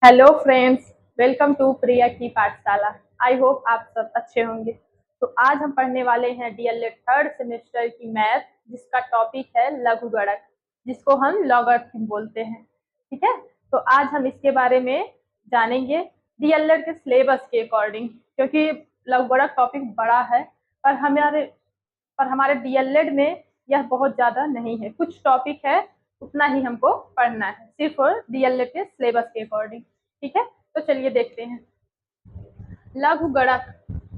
Hello friends, welcome to प्रिया की पाठशाला। I hope आप सब अच्छे होंगे। तो आज हम पढ़ने वाले हैं डीएलएड थर्ड सेमेस्टर की मैथ, जिसका टॉपिक है लघुगणक, जिसको हम लॉगरिथम बोलते हैं। ठीक है, तो आज हम इसके बारे में जानेंगे डीएलएड के सिलेबस के अकॉर्डिंग, क्योंकि लघुगणक टॉपिक बड़ा है पर हमारे डीएलएड में यह बहुत ज़्यादा नहीं है। कुछ टॉपिक है, उतना ही हमको पढ़ना है, सिर्फ डीएलएड के सिलेबस के अकॉर्डिंग। ठीक है, तो चलिए देखते हैं। लघु गणक।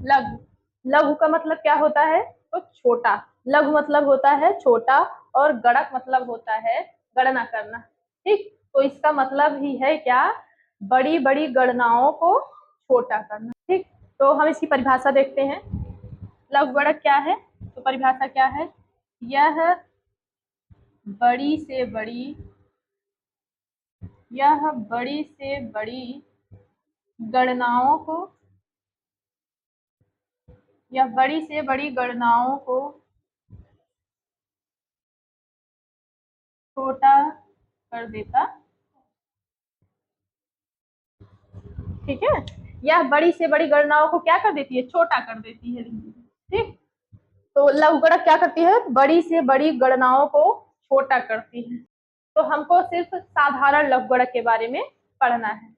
लघु लघु का मतलब क्या होता है? तो छोटा। लघु मतलब होता है छोटा, और गणक मतलब होता है गणना करना। ठीक, तो इसका मतलब ही है क्या? बड़ी बड़ी गणनाओं को छोटा करना। ठीक, तो हम इसकी परिभाषा देखते हैं। लघु गणक क्या है? तो परिभाषा क्या है? यह बड़ी से बड़ी यह बड़ी से बड़ी गणनाओं को यह बड़ी से बड़ी गणनाओं को छोटा कर देता। ठीक है, यह बड़ी से बड़ी गणनाओं को क्या कर देती है? छोटा कर देती है। ठीक, तो लघुगणक क्या करती है? बड़ी से बड़ी गणनाओं को छोटा करती है। तो हमको सिर्फ साधारण लघुगणक के बारे में पढ़ना है।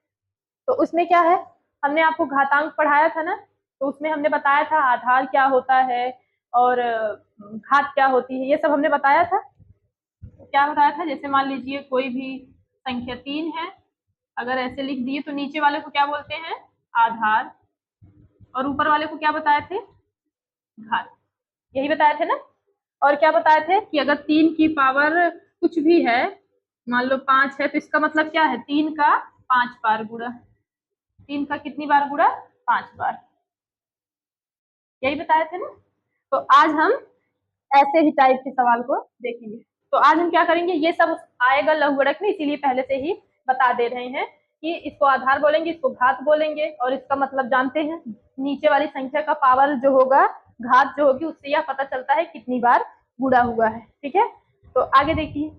तो उसमें क्या है? हमने आपको घातांक पढ़ाया था ना, तो उसमें हमने बताया था आधार क्या होता है और घात क्या होती है, ये सब हमने बताया था। क्या बताया था? जैसे मान लीजिए कोई भी संख्या 3 है, अगर ऐसे लिख दिए तो नीचे वाले को क्या बोलते हैं? आधार, और ऊपर वाले को क्या बताए थे? घात। यही बताए थे ना। और क्या बताए थे कि अगर 3 की पावर कुछ भी है, मान लो 5 है, तो इसका मतलब क्या है? 3 का 5 बार गुणा। 3 का कितनी बार गुणा? 5 बार। यही बताए थे ना। तो आज हम ऐसे ही टाइप के सवाल को देखेंगे। तो आज हम क्या करेंगे, ये सब आएगा लघुगणक में, इसीलिए पहले से ही बता दे रहे हैं कि इसको आधार बोलेंगे, इसको घात बोलेंगे, और इसका मतलब जानते हैं। नीचे वाली संख्या का पावर जो होगा, घात जो होगी, उससे यह पता चलता है कितनी बार गुणा हुआ है। ठीक है, तो आगे देखिए।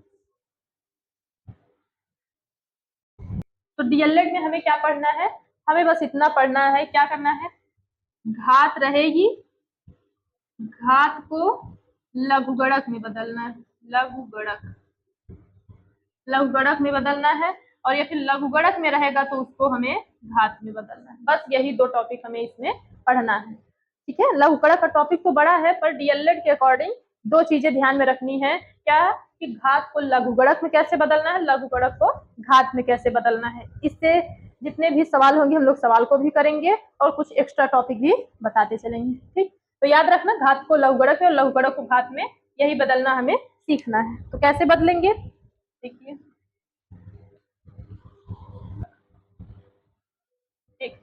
तो डीएलएड में हमें क्या पढ़ना है? हमें बस इतना पढ़ना है। क्या करना है? घात रहेगी, घात को लघुगणक में बदलना है। लघुगणक में बदलना है, और या फिर लघुगणक में रहेगा तो उसको हमें घात में बदलना है। बस यही दो टॉपिक हमें इसमें पढ़ना है। ठीक है, लघुगणक का टॉपिक तो बड़ा है, पर डीएलएड के अकॉर्डिंग दो चीजें ध्यान में रखनी है। क्या? कि घात को लघुगणक में कैसे बदलना है, लघुगणक को घात में कैसे बदलना है। इससे जितने भी सवाल होंगे हम लोग सवाल को भी करेंगे, और कुछ एक्स्ट्रा टॉपिक भी बताते चलेंगे। ठीक, तो याद रखना, घात को लघुगणक में और लघुगणक को घात में, यही बदलना हमें सीखना है। तो कैसे बदलेंगे देखिए। एक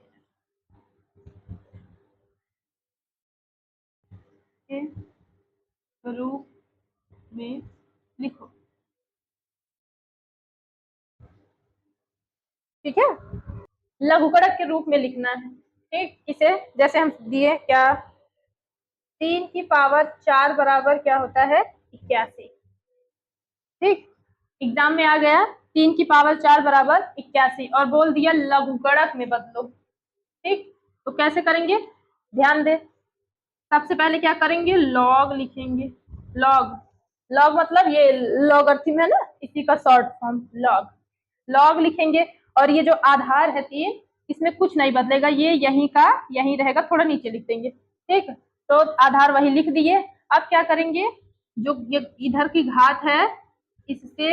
के रूप में लिखो। ठीक है, लघुगणक के रूप में लिखना है। ठीक, इसे जैसे हम दिए क्या? 3 की पावर 4 बराबर क्या होता है? 81। ठीक, एग्जाम में आ गया 3 की पावर 4 बराबर 81, और बोल दिया लघुगणक में बदलो। ठीक, तो कैसे करेंगे? ध्यान दे। सबसे पहले क्या करेंगे? लॉग लिखेंगे। लॉग लॉग मतलब ये लॉगरिथम है ना, इसी का शॉर्ट फॉर्म लॉग। लॉग लिखेंगे, और ये जो आधार है 3, इसमें कुछ नहीं बदलेगा, ये यहीं का यहीं रहेगा, थोड़ा नीचे लिख देंगे। ठीक, तो आधार वही लिख दिए। अब क्या करेंगे? जो ये इधर की घात है, इससे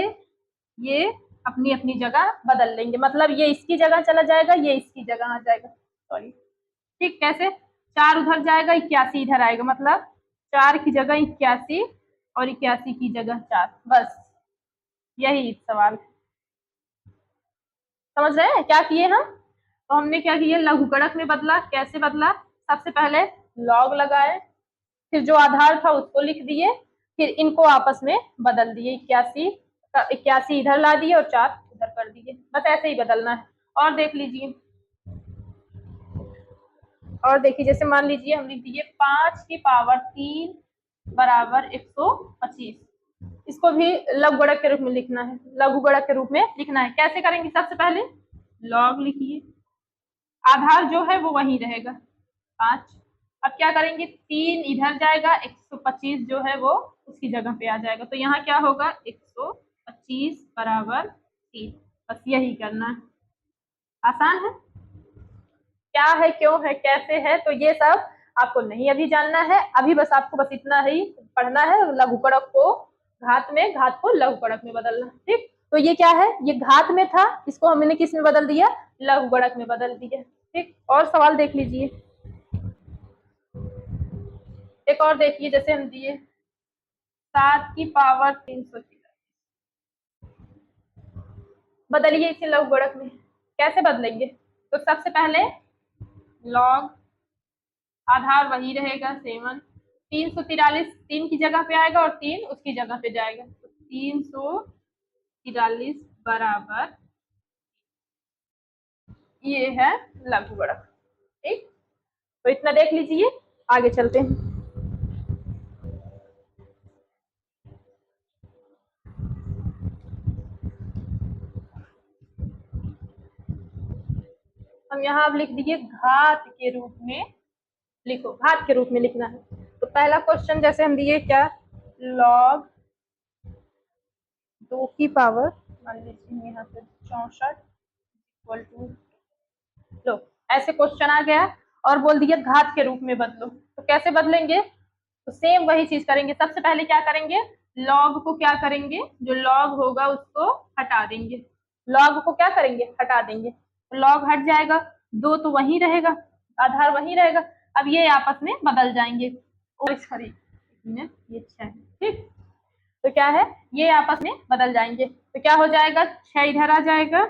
ये अपनी अपनी जगह बदल लेंगे, मतलब ये इसकी जगह चला जाएगा, ये इसकी जगह आ जाएगा। सॉरी। ठीक, कैसे? 4 उधर जाएगा, 81 इधर आएगा, मतलब 4 की जगह 81 और 81 की जगह 4। बस यही सवाल। समझ रहे हैं क्या किए हम? तो हमने क्या किया? लघुगणक में बदला। कैसे बदला? सबसे पहले लॉग लगाए, फिर जो आधार था उसको लिख दिए, फिर इनको आपस में बदल दिए। 81 इधर ला दिए और 4 उधर कर दिए। बस ऐसे ही बदलना है। और देख लीजिए, और देखिए, जैसे मान लीजिए हम लिख दिए 5 की पावर 3 बराबर 125। इसको भी लघुगणक के रूप में लिखना है। लघुगणक के रूप में लिखना है। कैसे करेंगे? सबसे पहले लॉग लिखिए, आधार जो है वो वही रहेगा 5। अब क्या करेंगे, 3 इधर जाएगा, 125 जो है वो उसकी जगह पे आ जाएगा, तो यहाँ क्या होगा 125 बराबर 3। बस यही करना है, आसान है। क्या है, क्यों है, कैसे है, तो ये सब आपको नहीं अभी जानना है। अभी बस आपको बस इतना ही पढ़ना है, लघु कारक को घात में, घात को लघु कारक में बदलना। ठीक, तो ये क्या है, ये घात में था, इसको हमने किस में बदल दिया, लघु कारक में बदल दिया। ठीक, और सवाल देख लीजिए, एक और देखिए, जैसे हम दिए 7 की पावर 300, बदलिए इसे लघु कारक में। कैसे बदलेंगे, तो सबसे पहले लॉग, आधार वही रहेगा 7, 343 3 की जगह पे आएगा और 3 उसकी जगह पे जाएगा, तो 343 बराबर, ये है लघु कारक। ठीक, तो इतना देख लीजिए, आगे चलते हैं। हम यहाँ अब लिख दीजिए घात के रूप में, लिखो घात के रूप में लिखना है। तो पहला क्वेश्चन जैसे हम दिए क्या, लॉग 2 की पावर, मान लीजिए यहाँ पे 64 इक्वल टू, लो ऐसे क्वेश्चन आ गया और बोल दिया घात के रूप में बदलो। तो कैसे बदलेंगे, तो सेम वही चीज करेंगे। सबसे पहले क्या करेंगे, लॉग को क्या करेंगे, जो लॉग होगा उसको हटा देंगे, लॉग को क्या करेंगे, हटा देंगे, तो लॉग हट जाएगा, 2 तो वही रहेगा, आधार वही रहेगा। अब ये आपस में बदल जाएंगे, और सॉरी ये 6 है। ठीक, तो क्या है, ये आपस में बदल जाएंगे, तो क्या हो जाएगा, 6 इधर आ जाएगा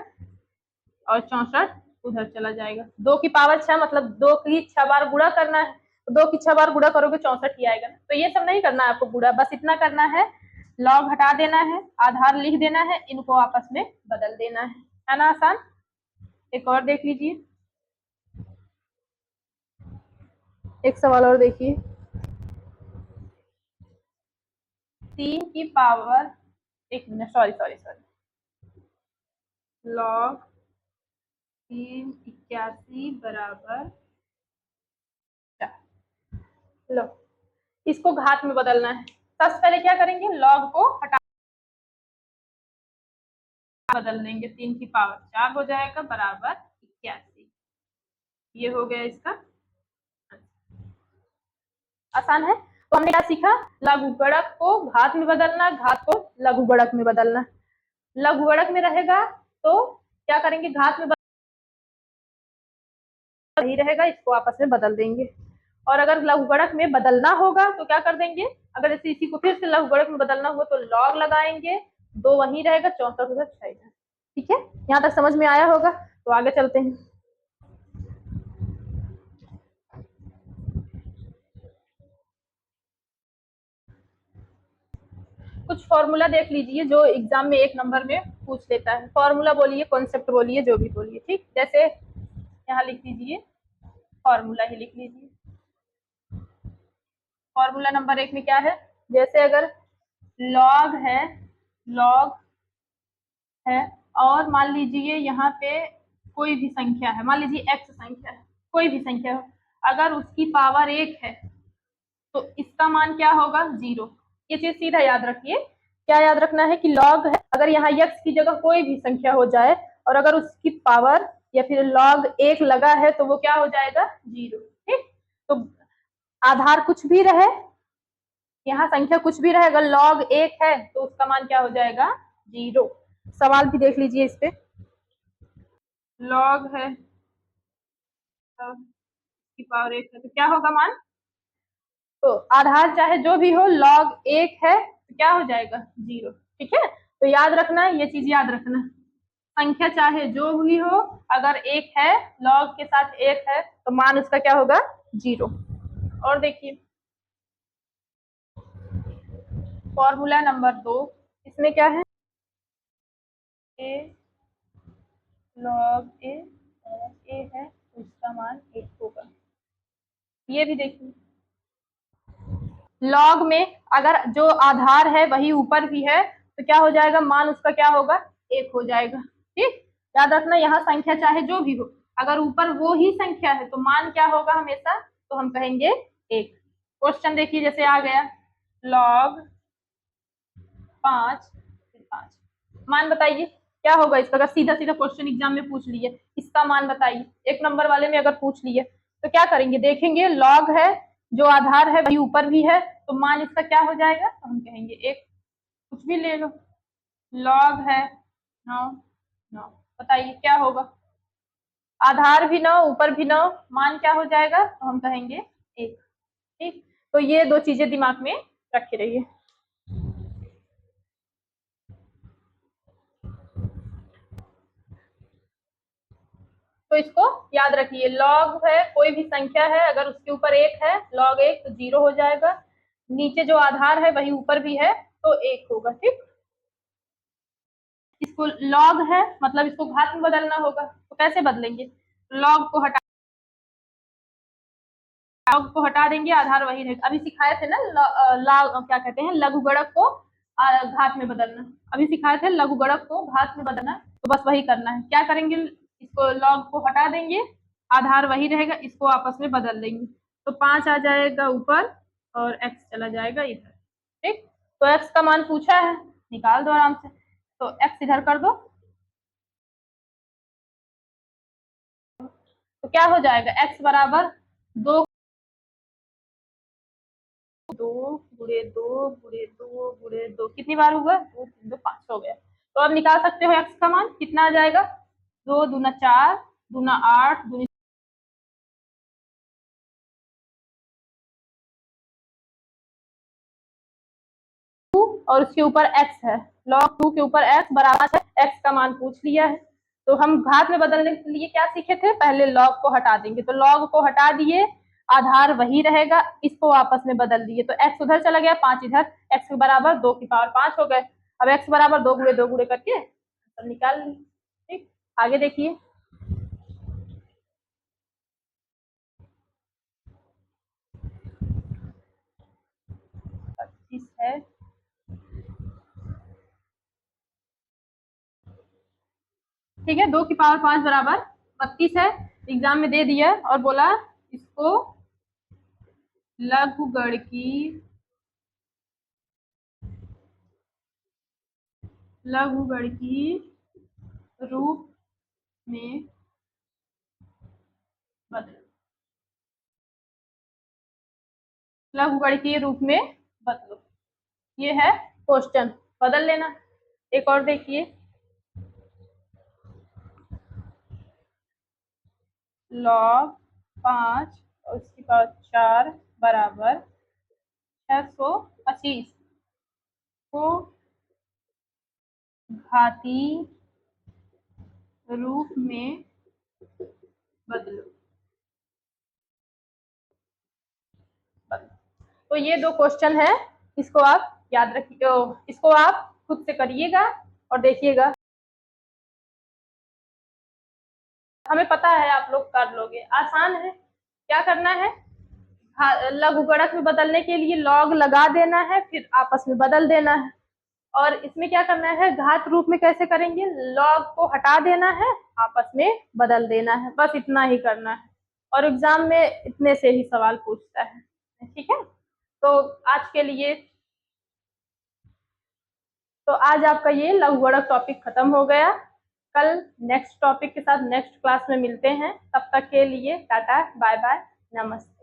और 64 उधर चला जाएगा। 2 की पावर 6 मतलब 2 की 6 बार गुणा करना है, तो 2 की 6 बार गुणा करोगे 64 ही आएगा ना। तो ये सब नहीं करना है आपको गुणा, बस इतना करना है, लॉग हटा देना है, आधार लिख देना है, इनको आपस में बदल देना है ना, आसान। एक और देख लीजिए, एक सवाल और देखिए, 3 की पावर, एक minute, sorry sorry sorry, log 381 बराबर, लो इसको घात में बदलना है। सबसे पहले क्या करेंगे, लॉग को हटा बदल देंगे, 3 की पावर 4 हो जाएगा बराबर 81, ये हो गया इसका, आसान है। तो हमने क्या सीखा, लघु कारक को घात में बदलना, घात को लघु कारक में बदलना। लघु कारक में रहेगा तो क्या करेंगे, घात में वही रहेगा, इसको आपस में बदल देंगे। और अगर लघु कारक में बदलना होगा तो क्या कर देंगे, अगर इसी को फिर से लघु कारक में बदलना हुआ तो लॉग लगाएंगे, 2 वही रहेगा, 64 उधर 6 इधर। ठीक है, यहाँ तक समझ में आया होगा, तो आगे चलते हैं। कुछ फॉर्मूला देख लीजिए जो एग्जाम में 1 नंबर में पूछ लेता है। फॉर्मूला बोलिए, कॉन्सेप्ट बोलिए, जो भी बोलिए। ठीक, जैसे यहाँ लिख लीजिए, फॉर्मूला ही लिख लीजिए। फॉर्मूला नंबर 1 में क्या है, जैसे अगर लॉग है, लॉग है और मान लीजिए यहाँ पे कोई भी संख्या है, मान लीजिए x संख्या है, कोई भी संख्या हो, अगर उसकी पावर 1 है तो इसका मान क्या होगा, 0। ये चीज सीधा याद रखिए, क्या याद रखना है कि लॉग है, अगर यहाँ x की जगह कोई भी संख्या हो जाए और अगर उसकी पावर या फिर लॉग 1 लगा है तो वो क्या हो जाएगा, 0। ठीक, तो आधार कुछ भी रहे, यहाँ संख्या कुछ भी रहे, अगर लॉग 1 है तो उसका मान क्या हो जाएगा, 0। सवाल भी देख लीजिए इस पे, लॉग है की पावर 1 है तो क्या होगा मान, तो आधार चाहे जो भी हो, लॉग 1 है तो क्या हो जाएगा, 0। ठीक है, तो याद रखना, ये चीज याद रखना, संख्या चाहे जो भी हो, अगर 1 है, लॉग के साथ 1 है तो मान उसका क्या होगा, 0। और देखिए फॉर्मूला नंबर 2, इसमें क्या है, ए लॉग ए है तो इसका मान 1 होगा। ये भी देखिए, लॉग में अगर जो आधार है वही ऊपर भी है तो क्या हो जाएगा, मान उसका क्या होगा, 1 हो जाएगा। ठीक, याद रखना, यहाँ संख्या चाहे जो भी हो, अगर ऊपर वो ही संख्या है तो मान क्या होगा हमेशा, तो हम कहेंगे 1। क्वेश्चन देखिए जैसे आ गया log 5 फिर 5, मान बताइए क्या होगा इसका। अगर सीधा सीधा क्वेश्चन एग्जाम में पूछ लिए इसका मान बताइए, 1 नंबर वाले में अगर पूछ लिए तो क्या करेंगे, देखेंगे log है, जो आधार है वही ऊपर भी है, तो मान इसका क्या हो जाएगा, तो हम कहेंगे 1। कुछ भी ले लो, log है 9, 9, बताइए क्या होगा, आधार भी 9 ऊपर भी 9, मान क्या हो जाएगा, तो हम कहेंगे 1। ठीक, तो ये 2 चीजें दिमाग में रखे रहिए। तो इसको याद रखिए, log है कोई भी संख्या है, अगर उसके ऊपर 1 है, log 1 तो 0 हो जाएगा, नीचे जो आधार है वही ऊपर भी है तो 1 होगा। ठीक, इसको log है मतलब इसको घात में बदलना होगा, तो कैसे बदलेंगे, log को हटा देंगे, आधार वही रहेगा। अभी सिखाए थे ना क्या कहते हैं, लघुगणक को घात में बदलना, अभी सिखाए थे लघुगणक को घात में बदलना, तो बस वही करना है। क्या करेंगे, इसको log को हटा देंगे, आधार वही रहेगा, इसको आपस में बदल देंगे, तो 5 आ जाएगा ऊपर और x चला जाएगा इधर। ठीक, तो x का मान पूछा है, निकाल दो आराम से, तो x इधर कर दो, तो क्या हो जाएगा, x बराबर 2 गुणे 2 गुणे 2 गुणे 2, कितनी बार हुआ, 2 3 2 5 हो गया। तो अब निकाल सकते हो x का मान कितना आ जाएगा, 2 दूना 4 दूना 8 दूनी और उसके ऊपर x है, log 2 के ऊपर x बराबर है, x का मान पूछ लिया है। तो हम घात में बदलने के लिए क्या सीखे थे, पहले log को हटा देंगे, तो log को हटा दिए, आधार वही रहेगा, इसको आपस में बदल दिए, तो x उधर चला गया, 5 इधर, x के बराबर 2 की पावर 5 हो गए। अब x बराबर 2 गुणे 2 गुणे करके तो निकाल ली। ठीक, आगे देखिए, है ठीक है, 2 की पावर 5 बराबर 32 है, एग्जाम में दे दिया और बोला इसको लघुगणकी रूप में बदलो, लघुगणकीय रूप में बदलो, ये है क्वेश्चन, बदल लेना। एक और देखिए, log 5 और उसकी पावर 4 बराबर 625 को घाती रूप में बदलो। तो ये 2 क्वेश्चन है, इसको आप याद रखिए, इसको आप खुद से करिएगा और देखिएगा, हमें पता है आप लोग कर लोगे, आसान है। क्या करना है, लघुगणक में बदलने के लिए log लगा देना है, फिर आपस में बदल देना है। और इसमें क्या करना है, घात रूप में कैसे करेंगे, log को हटा देना है, आपस में बदल देना है, बस इतना ही करना है, और एग्जाम में इतने से ही सवाल पूछता है। ठीक है, तो आज के लिए, तो आज आपका ये लघुगणक टॉपिक खत्म हो गया। कल नेक्स्ट टॉपिक के साथ नेक्स्ट क्लास में मिलते हैं, तब तक के लिए टाटा बाय बाय, नमस्ते।